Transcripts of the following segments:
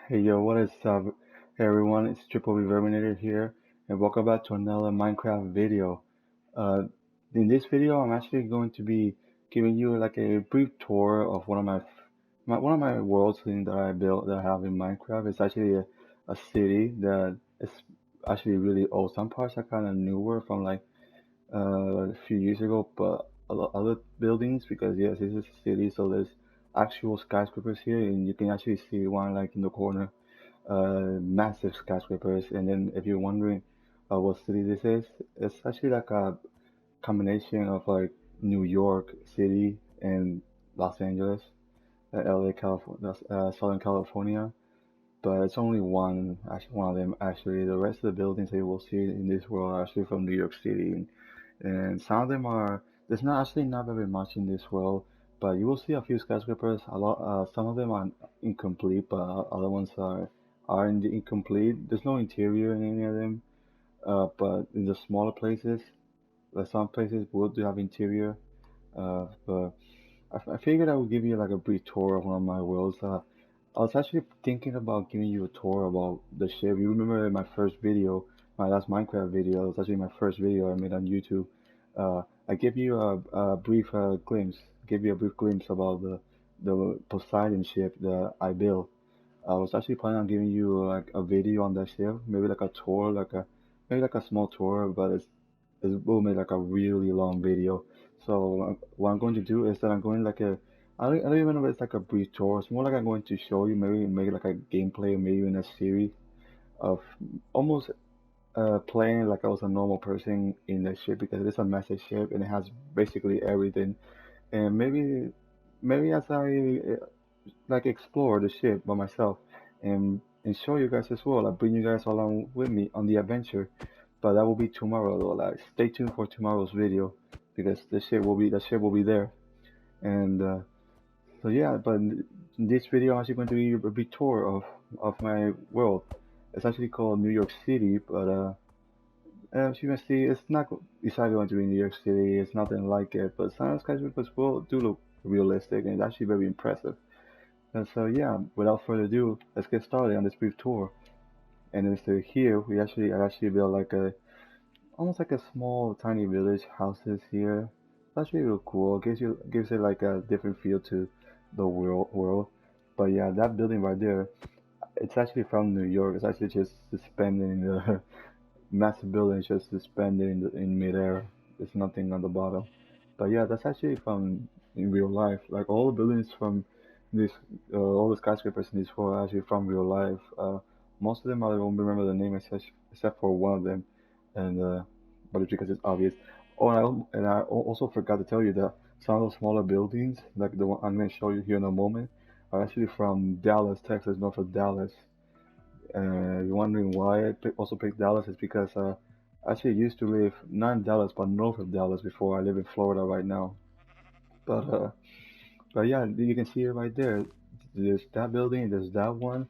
Hey yo, what is up? Hey everyone, it's Triple V Verminator here, and welcome back to another Minecraft video. Uh, in this video, I'm actually going to be giving you like a brief tour of one of my worlds that I built that I have in Minecraft. It's actually a city that is actually really old. Some parts are kind of newer from like a few years ago, but a lot other buildings because yes, this is a city, so there's actual skyscrapers here, and you can actually see one like in the corner massive skyscrapers. And then if you're wondering what city this is, it's actually like a combination of like New York City and Los Angeles, LA, California, Southern California. But it's only one of them actually. The rest of the buildings that you will see in this world are actually from New York City, and some of them are. There's not very much in this world, but you will see a few skyscrapers. A lot. Some of them are incomplete, but other ones are in the incomplete. There's no interior in any of them. But in the smaller places, some places will do have interior. But I figured I would give you like a brief tour of one of my worlds. I was actually thinking about giving you a tour about the ship. You remember in my first video, my last Minecraft video, it was actually my first video I made on YouTube. I gave you a brief glimpse, gave you a brief glimpse about the Poseidon ship that I built. I was actually planning on giving you like a video on that ship, maybe like a tour, maybe like a small tour, but it will make like a really long video. So what I'm going to do is that I'm going like a I don't even know if it's like a brief tour. It's more like I'm going to show you, maybe make like a gameplay, maybe in a series of almost playing like I was a normal person in the ship because it is a massive ship and it has basically everything. And maybe as I like explore the ship by myself and show you guys as well. I bring you guys along with me on the adventure. But that will be tomorrow though. Like stay tuned for tomorrow's video because the ship will be there. And so yeah, but in this video I'm actually going to be a big tour of my world. It's actually called New York City, but as you can see, it's not going to be New York City. It's nothing like it. But some skyscrapers will do look realistic and it's actually very impressive. And so yeah, without further ado, let's get started on this brief tour. And then so here I actually built like a almost like a small tiny village houses here. That's really real cool. Gives it like a different feel to the world. But yeah, that building right there, it's actually from New York. It's actually just suspended in the massive building, is just suspended in midair. There's nothing on the bottom. But yeah, that's actually from in real life. Like all the buildings from this, all the skyscrapers in this world are actually from real life. Most of them I don't remember the name except for one of them, and but it's because it's obvious. Oh, and I also forgot to tell you that some of those smaller buildings, like the one I'm going to show you here in a moment, are actually from Dallas, Texas, north of Dallas. You're wondering why also picked Dallas is because I actually used to live not in Dallas but north of Dallas before. I live in Florida right now. But uh, but yeah, you can see it right there. There's that building, there's that one,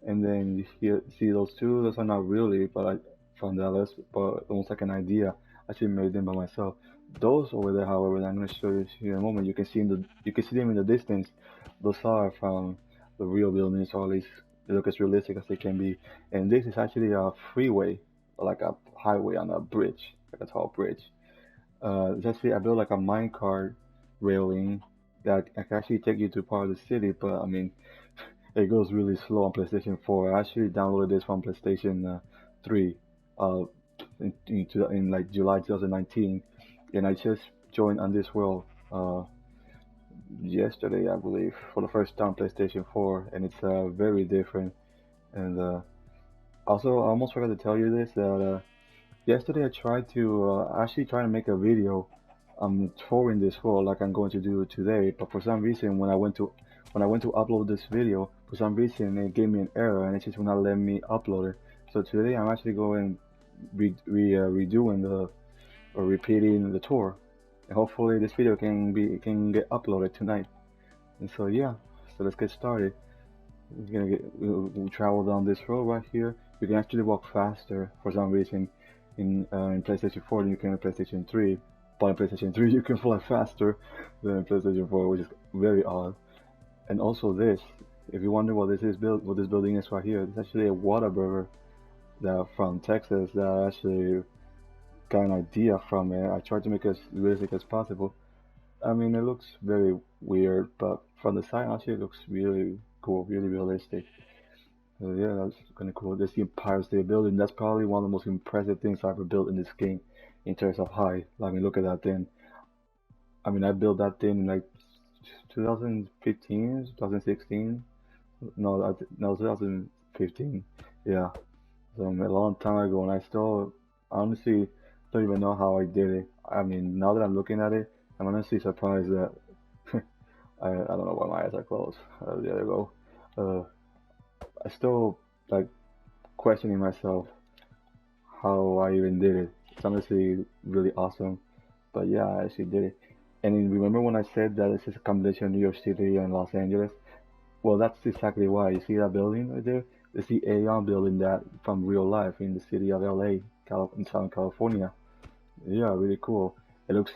and then see those two. Those are not really, but from Dallas, but almost like an idea. I actually made them by myself. Those over there, however, that I'm going to show you here in a moment. You can see them in the distance. Those are from the real buildings, or at least they look as realistic as they can be. And this is actually a freeway, like a highway on a bridge, like a tall bridge. It's actually I built like a minecart railing that I can actually take you to part of the city, but I mean it goes really slow on PlayStation 4. I actually downloaded this from PlayStation 3 uh, in like July 2019, and I just joined on this world yesterday, I believe, for the first time PlayStation 4, and it's very different. And also, I almost forgot to tell you this that yesterday I tried to actually try to make a video touring this world like I'm going to do today, but for some reason when I went to upload this video, for some reason it gave me an error and it just will not let me upload it. So today I'm actually going redoing the or repeating the tour, and hopefully this video can get uploaded tonight. And so yeah, so let's get started. We'll travel down this road right here. You can actually walk faster for some reason in PlayStation 4 than you can in PlayStation 3. But in PlayStation 3 you can fly faster than in PlayStation 4, which is very odd. And also this, If you wonder what what this building is right here, it's actually a Whataburger that from Texas that I actually got an idea from it. I tried to make it as realistic as possible. I mean, it looks very weird, but from the side, actually, it looks really cool, really realistic. Yeah, that's kind of cool. This the Empire State Building. That's probably one of the most impressive things I ever built in this game, in terms of height. I mean, look at that thing. I mean, I built that thing in like 2015, 2016. No, no, 2015. Yeah, so a long time ago, and I still honestly don't even know how I did it. I mean, now that I'm looking at it, I'm honestly surprised that I don't know why my eyes are closed. There you go. Uh, I still like questioning myself how I even did it. It's honestly really awesome. But yeah, I actually did it. And then remember when I said that this is a combination of New York City and Los Angeles? Well, that's exactly why. You see that building right there? It's the Aeon building that from real life in the city of LA, in Southern California. Yeah, really cool. It looks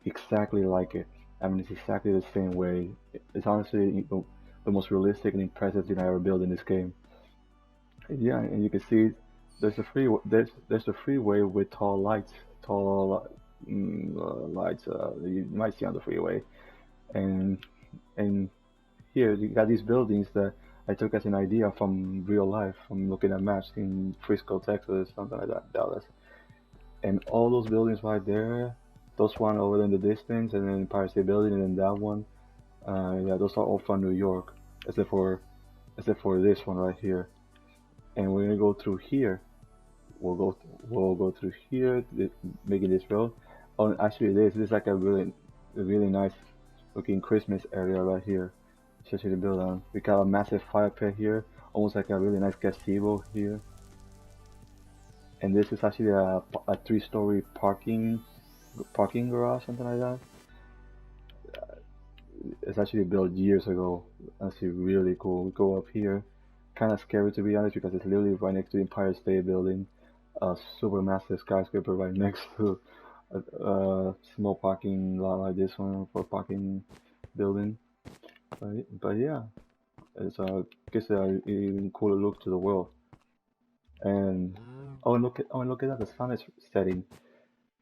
exactly like it. I mean, it's exactly the same way. It's honestly the most realistic and impressive thing I ever built in this game. Yeah, and you can see there's a freeway with tall lights, tall lights. You might see on the freeway, and and here you got these buildings that I took as an idea from real life, from looking at maps in Frisco, Texas, something like that, Dallas, and all those buildings right there, those one over there in the distance, and then Empire State Building, and then that one, yeah, those are all from New York, except for this one right here. And we're gonna go through here. We'll go through here, making this road. Oh, actually, this is like a really nice looking Christmas area right here. Especially to build on. We got a massive fire pit here, almost like a really nice gazebo here. And this is actually a 3-story parking garage, something like that. It's actually built years ago. Actually, really cool. We go up here. Kind of scary to be honest because it's literally right next to the Empire State Building, a super massive skyscraper right next to a small parking lot like this one for parking building. But yeah, it's gives a even cooler look to the world. And look at that, the sun is setting.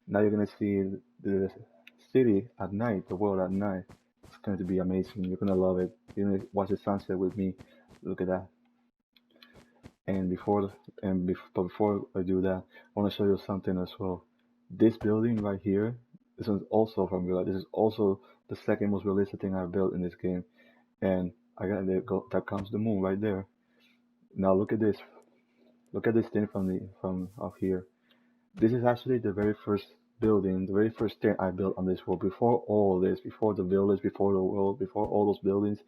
Now you're gonna see the city at night, the world at night. It's going to be amazing. You're gonna love it. You're gonna watch the sunset with me. Look at that. And but before I do that, I want to show you something as well. This building right here, this one's also from real life. This is also the second most realistic thing I've built in this game. And I got that comes the moon right there. Now look at this. Look at this thing from up here. This is actually the very first building, the very first thing I built on this world. Before all this, before the village, before the world, before all those buildings,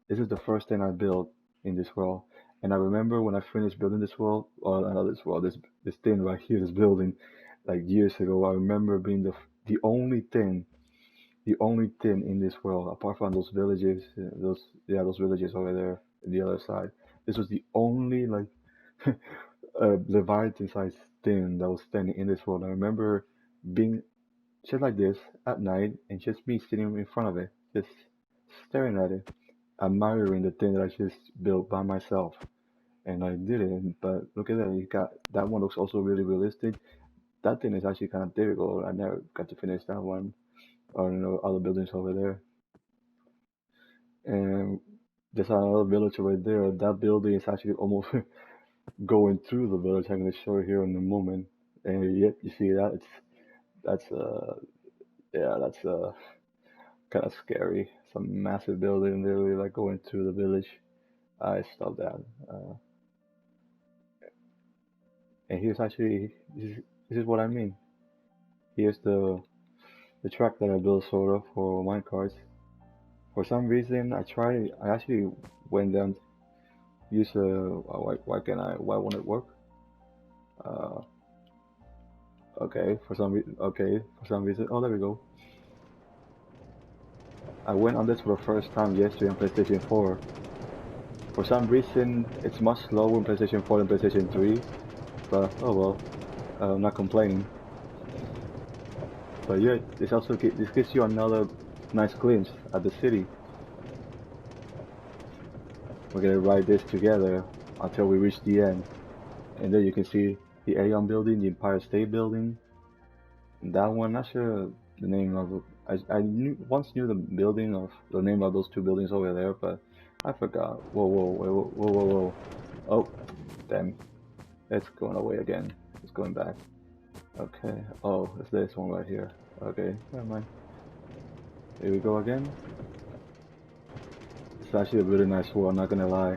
this is the first thing I built in this world. And I remember when I finished building this world, or not this world, this thing right here, this building, like years ago. I remember being the only thing, in this world, apart from those villages, those villages over there on the other side. This was the only like Leviathan-sized thing that was standing in this world. I remember being just like this at night, and just me sitting in front of it, just staring at it, admiring the thing that I just built by myself. And I did it, but look at that, you got that one looks also really realistic. That thing is actually kind of difficult. I never got to finish that one, or other buildings over there. And there's another village right there. That building is actually almost going through the village. I'm gonna show you here in a moment. And yep, you see that? That's yeah, that's kind of scary. Some massive building literally like going through the village. I stopped that. And here's actually this is what I mean. Here's the track that I built sort of for minecarts. For some reason, I actually went down, use why won't it work? Uh, okay, for some reason, oh, there we go. I went on this for the first time yesterday on PlayStation 4. For some reason, it's much slower on PlayStation 4 than PlayStation 3, but oh well, I'm not complaining. But yeah, this gives you another nice glimpse at the city. we're gonna ride this together until we reach the end. And then you can see the Aeon building, the Empire State building. That one, not sure the name of it. I once knew the name of those two buildings over there, but I forgot. Whoa, whoa, whoa, whoa, whoa, whoa. Oh, damn. It's going away again. It's going back. Okay. Oh, it's this one right here. Okay, never mind. Here we go again. It's actually a really nice world, not gonna lie.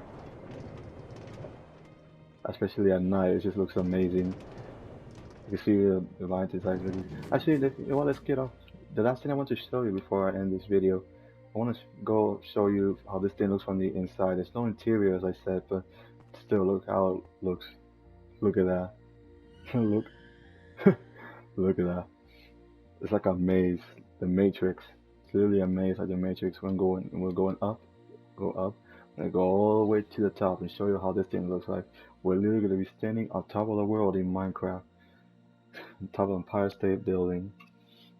Especially at night, it just looks amazing. You can see the lines inside. Actually, let's get off. The last thing I want to show you before I end this video, I want to go show you how this thing looks from the inside. There's no interior, as I said, but still, look how it looks. Look at that. Look. Look at that. It's like a maze. The Matrix. It's literally a maze like the Matrix. We're going up, go up, and go all the way to the top and show you how this thing looks like. We're literally going to be standing on top of the world in Minecraft. On top of Empire State Building.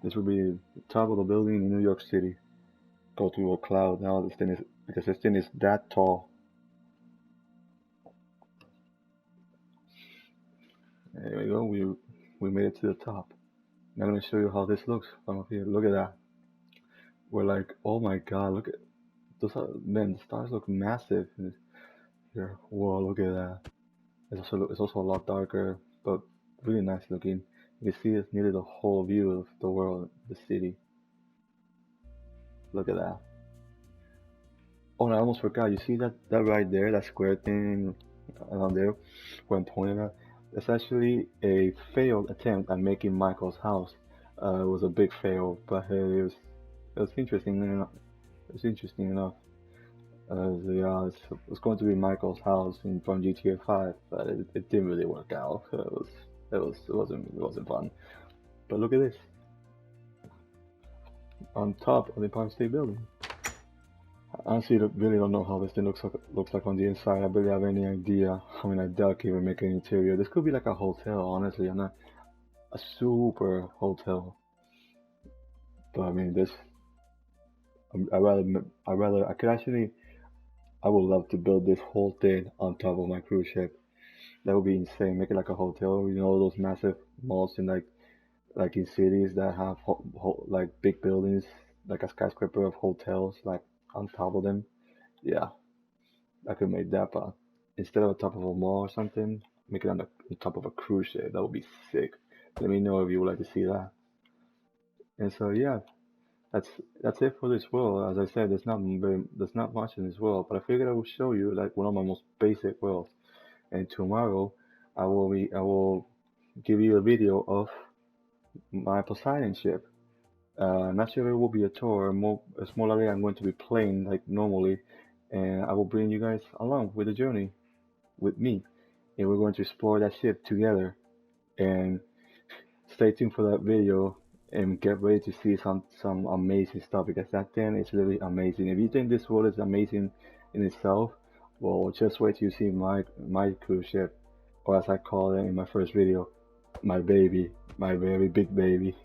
This will be the top of the building in New York City. Go to a cloud now. This thing is, because this thing is that tall. There we go. We made it to the top. Now I'm gonna show you how this looks from up here. Look at that. We're like, oh my god, look at those. Man, the stars look massive here. Whoa, look at that. It's also a lot darker, but really nice looking. You can see it's nearly the whole view of the world, the city. Look at that. Oh, and I almost forgot. You see that right there, that square thing around there, where I'm pointing at? That's actually a failed attempt at making Michael's house. It was a big fail, but it was interesting enough. It's interesting enough. Yeah, it was going to be Michael's house from GTA 5, but it didn't really work out. It wasn't fun. But look at this. On top of the Empire State Building. I honestly really don't know how this thing looks like on the inside. I barely have any idea. I mean, I doubt I can even make an interior. This could be like a hotel, honestly. I'm not a super hotel. But I mean, I would love to build this whole thing on top of my cruise ship. That would be insane. Make it like a hotel. You know, those massive malls in like in cities that have like big buildings, like a skyscraper of hotels, like on top of them. Yeah, I could make that, but instead of on top of a mall or something, make it on top of a cruise ship. That would be sick. Let me know if you would like to see that. And so yeah, that's it for this world. As I said, there's not much in this world, but I figured I would show you like one of my most basic worlds. And tomorrow, I will give you a video of my Poseidon ship. Not sure it will be a tour. It's more likely I'm going to be playing like normally, and I will bring you guys along with the journey with me, and we're going to explore that ship together. And stay tuned for that video and get ready to see some amazing stuff, because that thing is really amazing. If you think this world is amazing in itself, well, just wait till you see my cruise ship, or as I call it in my first video, my baby, my very big baby.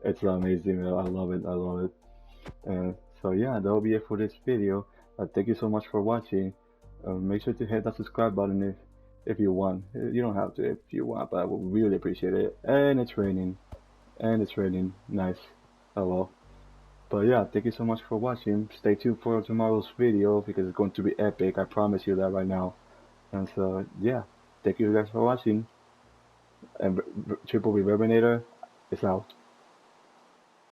It's amazing. I love it. I love it. So yeah, that will be it for this video. Thank you so much for watching. Make sure to hit that subscribe button if you want. You don't have to if you want, but I would really appreciate it. And it's raining. Nice. Oh well. But yeah, thank you so much for watching. Stay tuned for tomorrow's video because it's going to be epic. I promise you that right now. And so yeah, thank you guys for watching. And Triple Reverbinator is out.